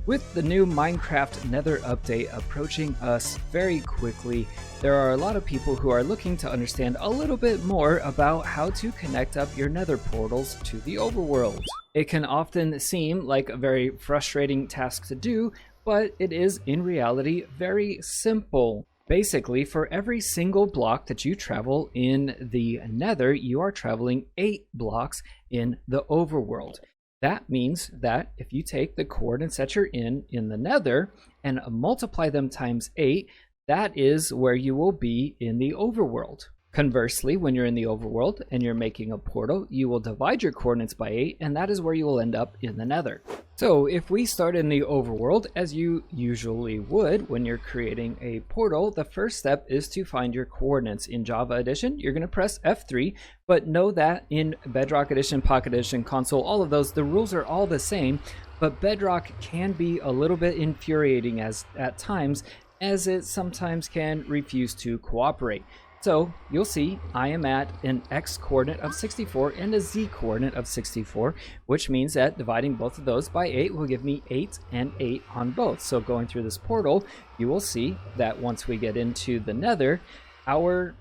With the new Minecraft Nether update approaching us very quickly, there are a lot of people who are looking to understand a little bit more about how to connect up your Nether portals to the overworld. It can often seem like a very frustrating task to do, but it is in reality very simple. Basically, for every single block that you travel in the Nether, you are traveling 8 blocks in the overworld. That means that if you take the coordinates that you're in the Nether and multiply them times 8, that is where you will be in the overworld. Conversely, when you're in the overworld and you're making a portal, you will divide your coordinates by 8, and that is where you will end up in the Nether. So if we start in the overworld, as you usually would when you're creating a portal, the first step is to find your coordinates. In Java Edition, you're going to press F3, but know that in Bedrock Edition, Pocket Edition, Console, all of those, the rules are all the same, but Bedrock can be a little bit infuriating at times, as it sometimes can refuse to cooperate. So you'll see I am at an X coordinate of 64 and a Z coordinate of 64, which means that dividing both of those by 8 will give me 8 and 8 on both. So going through this portal, you will see that once we get into the Nether, our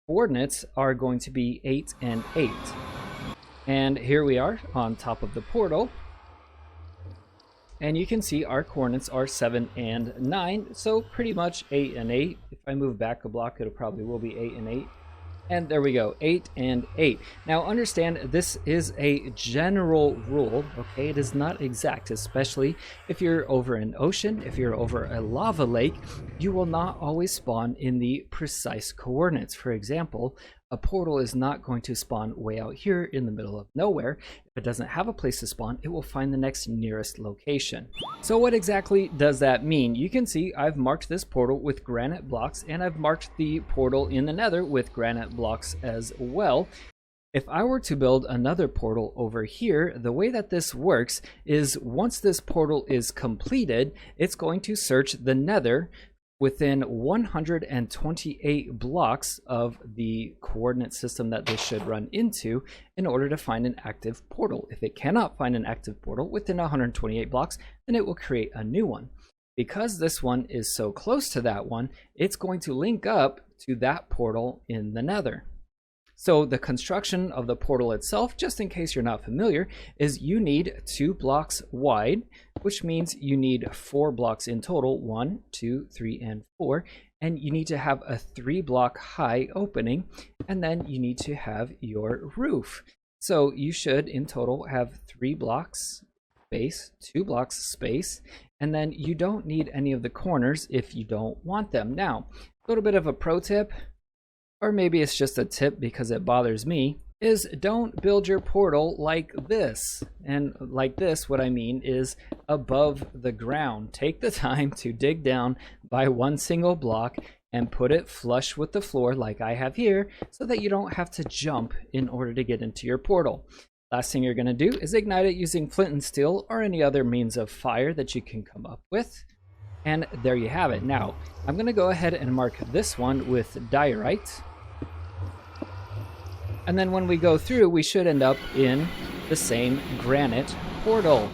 coordinates are going to be 8 and 8. And here we are on top of the portal. And you can see our coordinates are 7 and 9, so pretty much 8 and 8. If I move back a block, it probably will be 8 and 8. And there we go, 8 and 8. Now understand, this is a general rule, okay? It is not exact, especially if you're over an ocean, if you're over a lava lake, you will not always spawn in the precise coordinates. For example, a portal is not going to spawn way out here in the middle of nowhere. If it doesn't have a place to spawn, it will find the next nearest location. So what exactly does that mean? You can see I've marked this portal with granite blocks, and I've marked the portal in the Nether with granite blocks as well. If I were to build another portal over here, the way that this works is once this portal is completed, it's going to search the Nether within 128 blocks of the coordinate system that this should run into in order to find an active portal. If it cannot find an active portal within 128 blocks, then it will create a new one. Because this one is so close to that one, it's going to link up to that portal in the Nether. So the construction of the portal itself, just in case you're not familiar, is you need 2 blocks wide, which means you need 4 blocks in total, 1, 2, 3, and 4, and you need to have a 3-block high opening, and then you need to have your roof. So you should in total have 3 blocks space, 2 blocks space, and then you don't need any of the corners if you don't want them. Now, a little bit of a pro tip, or maybe it's just a tip because it bothers me, is don't build your portal like this. And like this, what I mean is above the ground. Take the time to dig down by 1 single block and put it flush with the floor like I have here, so that you don't have to jump in order to get into your portal. Last thing you're going to do is ignite it using flint and steel or any other means of fire that you can come up with. And there you have it. Now, I'm going to go ahead and mark this one with diorite. And then when we go through, we should end up in the same granite portal.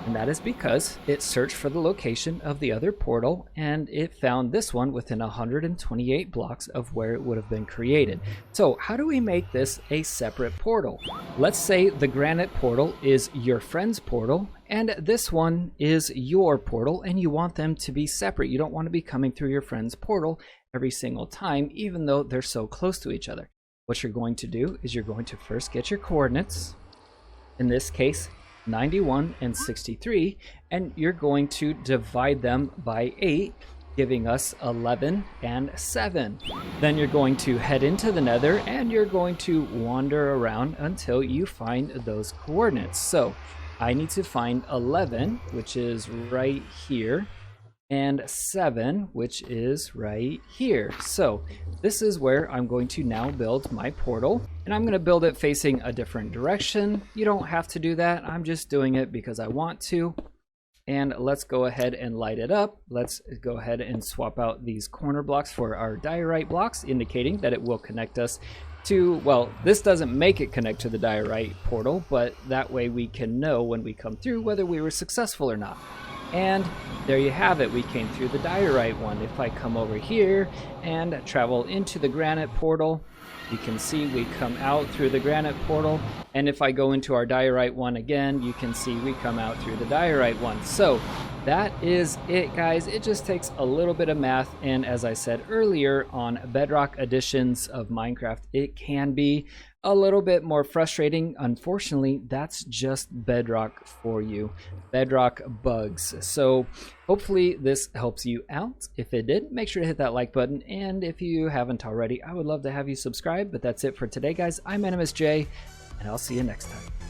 And that is because it searched for the location of the other portal, and it found this one within 128 blocks of where it would have been created. So how do we make this a separate portal? Let's say the granite portal is your friend's portal, and this one is your portal, and you want them to be separate. You don't want to be coming through your friend's portal every single time, even though they're so close to each other. What you're going to do is you're going to first get your coordinates, in this case 91 and 63, and you're going to divide them by 8, giving us 11 and 7. Then you're going to head into the Nether and you're going to wander around until you find those coordinates. So I need to find 11, which is right here, and 7, which is right here. So this is where I'm going to now build my portal, and I'm going to build it facing a different direction. You don't have to do that. I'm just doing it because I want to. And let's go ahead and light it up. Let's go ahead and swap out these corner blocks for our diorite blocks, indicating that it will connect us to, well, this doesn't make it connect to the diorite portal, but that way we can know when we come through whether we were successful or not. And there you have it, we came through the diorite one. If I come over here and travel into the granite portal, you can see we come out through the granite portal, and if I go into our diorite one again, you can see we come out through the diorite one. So that is it, guys. It just takes a little bit of math, and as I said earlier, on Bedrock editions of Minecraft, it can be a little bit more frustrating. Unfortunately, that's just Bedrock for you. Bedrock bugs. So hopefully this helps you out. If it did, make sure to hit that like button, and if you haven't already, I would love to have you subscribe. But that's it for today, guys. I'm AnimusJ, and I'll see you next time.